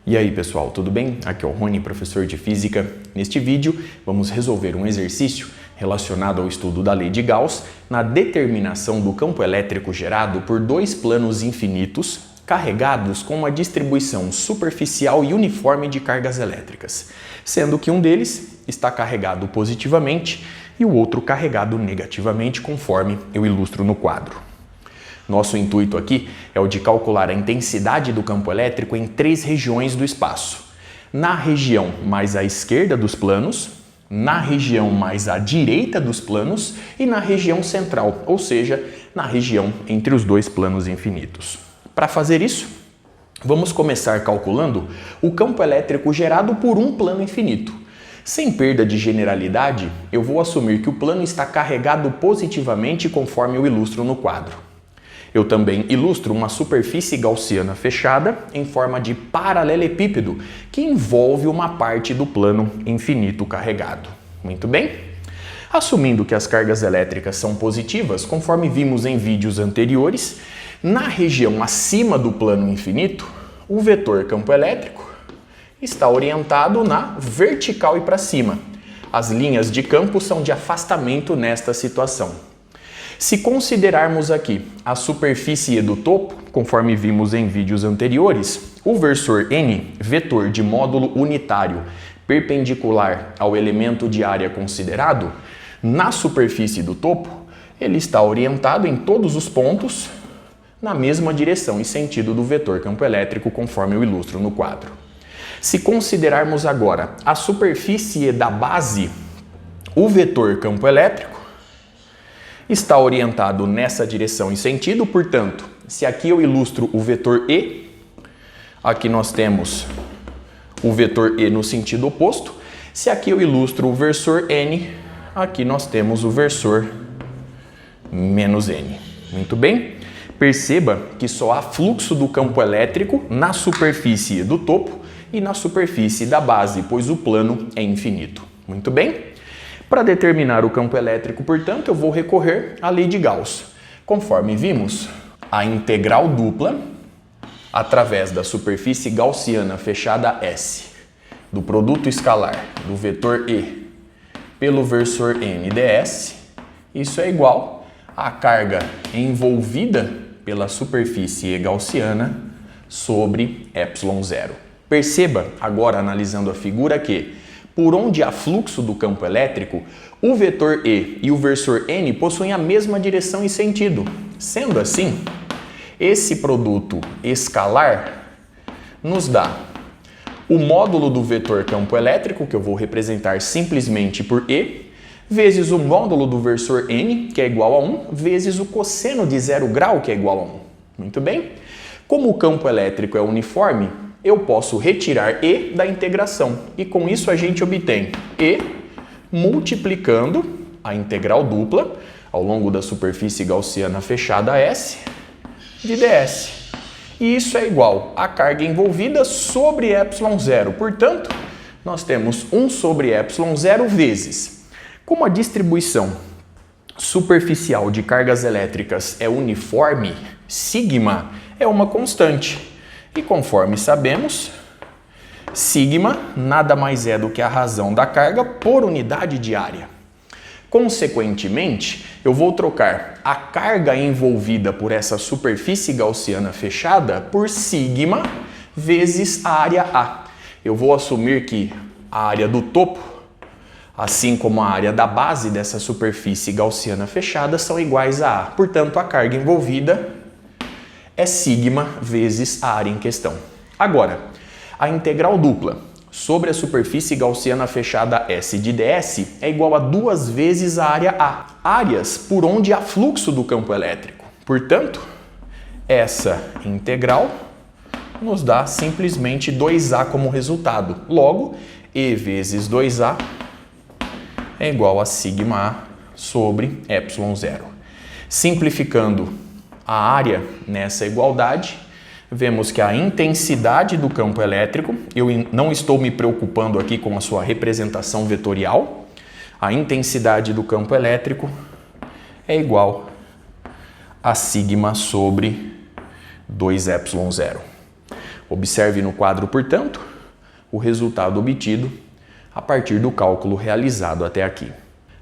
E aí pessoal, tudo bem? Aqui é o Rony, professor de Física. Neste vídeo vamos resolver um exercício relacionado ao estudo da lei de Gauss na determinação do campo elétrico gerado por dois planos infinitos carregados com uma distribuição superficial e uniforme de cargas elétricas, sendo que um deles está carregado positivamente e o outro carregado negativamente, conforme eu ilustro no quadro. Nosso intuito aqui é o de calcular a intensidade do campo elétrico em três regiões do espaço. Na região mais à esquerda dos planos, na região mais à direita dos planos e na região central, ou seja, na região entre os dois planos infinitos. Para fazer isso, vamos começar calculando o campo elétrico gerado por um plano infinito. Sem perda de generalidade, eu vou assumir que o plano está carregado positivamente conforme eu ilustro no quadro. Eu também ilustro uma superfície gaussiana fechada em forma de paralelepípedo que envolve uma parte do plano infinito carregado. Muito bem? Assumindo que as cargas elétricas são positivas, conforme vimos em vídeos anteriores, na região acima do plano infinito, o vetor campo elétrico está orientado na vertical e para cima. As linhas de campo são de afastamento nesta situação. Se considerarmos aqui a superfície do topo, conforme vimos em vídeos anteriores, o versor n, vetor de módulo unitário perpendicular ao elemento de área considerado, na superfície do topo, ele está orientado em todos os pontos na mesma direção e sentido do vetor campo elétrico, conforme eu ilustro no quadro. Se considerarmos agora a superfície da base, o vetor campo elétrico está orientado nessa direção e sentido, portanto, se aqui eu ilustro o vetor E, aqui nós temos o vetor E no sentido oposto. Se aqui eu ilustro o versor N, aqui nós temos o versor menos N. Muito bem? Perceba que só há fluxo do campo elétrico na superfície do topo e na superfície da base, pois o plano é infinito. Muito bem? Para determinar o campo elétrico, portanto, eu vou recorrer à lei de Gauss. Conforme vimos, a integral dupla, através da superfície gaussiana fechada S, do produto escalar do vetor E pelo versor N ds, isso é igual à carga envolvida pela superfície gaussiana sobre ε0. Perceba, agora analisando a figura, que por onde há fluxo do campo elétrico, o vetor E e o versor N possuem a mesma direção e sentido. Sendo assim, esse produto escalar nos dá o módulo do vetor campo elétrico, que eu vou representar simplesmente por E, vezes o módulo do versor N, que é igual a 1, vezes o cosseno de 0 grau, que é igual a 1. Muito bem? Como o campo elétrico é uniforme, eu posso retirar E da integração e com isso a gente obtém E multiplicando a integral dupla ao longo da superfície gaussiana fechada S de ds. E isso é igual à carga envolvida sobre ε0. Portanto, nós temos 1 sobre ε0 vezes. Como a distribuição superficial de cargas elétricas é uniforme, sigma é uma constante. E conforme sabemos, sigma nada mais é do que a razão da carga por unidade de área. Consequentemente, eu vou trocar a carga envolvida por essa superfície gaussiana fechada por sigma vezes a área A. Eu vou assumir que a área do topo, assim como a área da base dessa superfície gaussiana fechada, são iguais a A. Portanto, a carga envolvida é sigma vezes a área em questão. Agora, a integral dupla sobre a superfície gaussiana fechada S de ds é igual a 2 vezes a área A, áreas por onde há fluxo do campo elétrico. Portanto, essa integral nos dá simplesmente 2A como resultado. Logo, E vezes 2A é igual a sigma A sobre ε0. Simplificando a área nessa igualdade, vemos que a intensidade do campo elétrico, eu não estou me preocupando aqui com a sua representação vetorial, a intensidade do campo elétrico é igual a sigma sobre 2ε0. Observe no quadro, portanto, o resultado obtido a partir do cálculo realizado até aqui.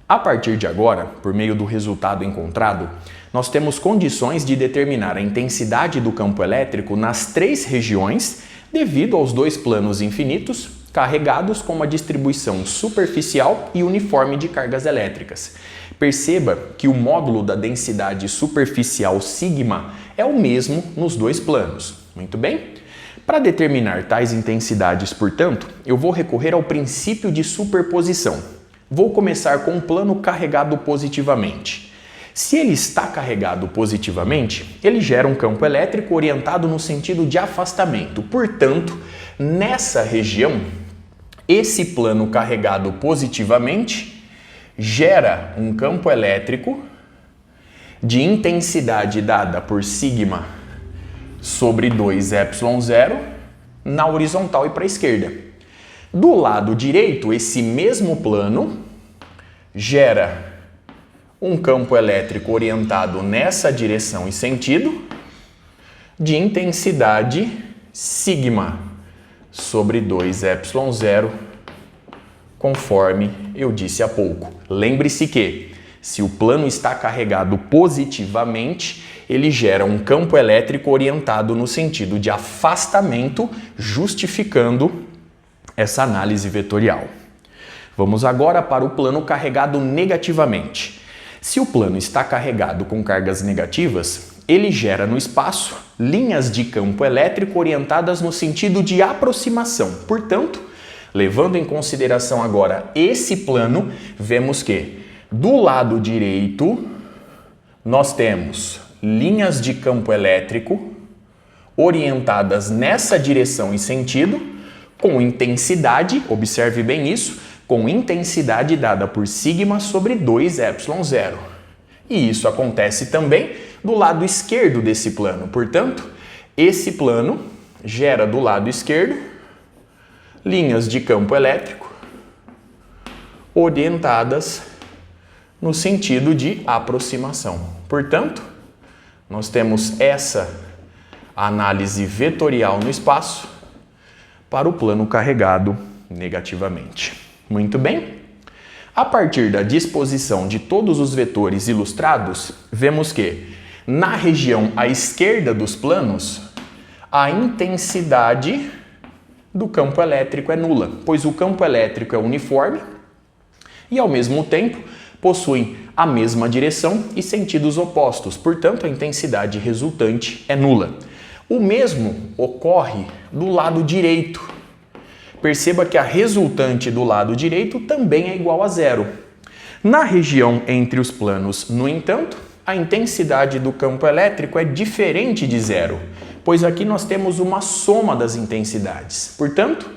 A partir de agora, por meio do resultado encontrado, nós temos condições de determinar a intensidade do campo elétrico nas 3 regiões devido aos 2 planos infinitos carregados com uma distribuição superficial e uniforme de cargas elétricas. Perceba que o módulo da densidade superficial sigma é o mesmo nos 2 planos. Muito bem? Para determinar tais intensidades, portanto, eu vou recorrer ao princípio de superposição. Vou começar com um plano carregado positivamente. Se ele está carregado positivamente, ele gera um campo elétrico orientado no sentido de afastamento. Portanto, nessa região, esse plano carregado positivamente gera um campo elétrico de intensidade dada por sigma sobre 2ε0 na horizontal e para a esquerda. Do lado direito, esse mesmo plano gera um campo elétrico orientado nessa direção e sentido de intensidade sigma sobre 2ε0, conforme eu disse há pouco. Lembre-se que, se o plano está carregado positivamente, ele gera um campo elétrico orientado no sentido de afastamento, justificando essa análise vetorial. Vamos agora para o plano carregado negativamente. Se o plano está carregado com cargas negativas, ele gera no espaço linhas de campo elétrico orientadas no sentido de aproximação. Portanto, levando em consideração agora esse plano, vemos que do lado direito nós temos linhas de campo elétrico orientadas nessa direção e sentido, com intensidade, observe bem isso, com intensidade dada por sigma sobre 2ε0. E isso acontece também do lado esquerdo desse plano. Portanto, esse plano gera do lado esquerdo linhas de campo elétrico orientadas no sentido de aproximação. Portanto, nós temos essa análise vetorial no espaço para o plano carregado negativamente. Muito bem? A partir da disposição de todos os vetores ilustrados, vemos que, na região à esquerda dos planos, a intensidade do campo elétrico é nula, pois o campo elétrico é uniforme e, ao mesmo tempo, possuem a mesma direção e sentidos opostos, portanto, a intensidade resultante é nula. O mesmo ocorre do lado direito. Perceba que a resultante do lado direito também é igual a 0. Na região entre os planos, no entanto, a intensidade do campo elétrico é diferente de 0, pois aqui nós temos uma soma das intensidades. Portanto,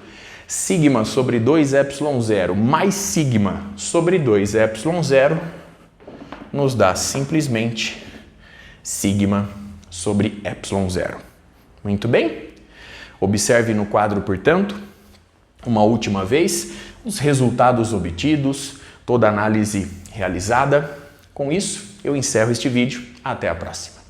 sigma sobre 2ε0 mais sigma sobre 2ε0 nos dá simplesmente sigma sobre ε0. Muito bem? Observe no quadro, portanto, uma última vez, os resultados obtidos, toda a análise realizada. Com isso, eu encerro este vídeo. Até a próxima.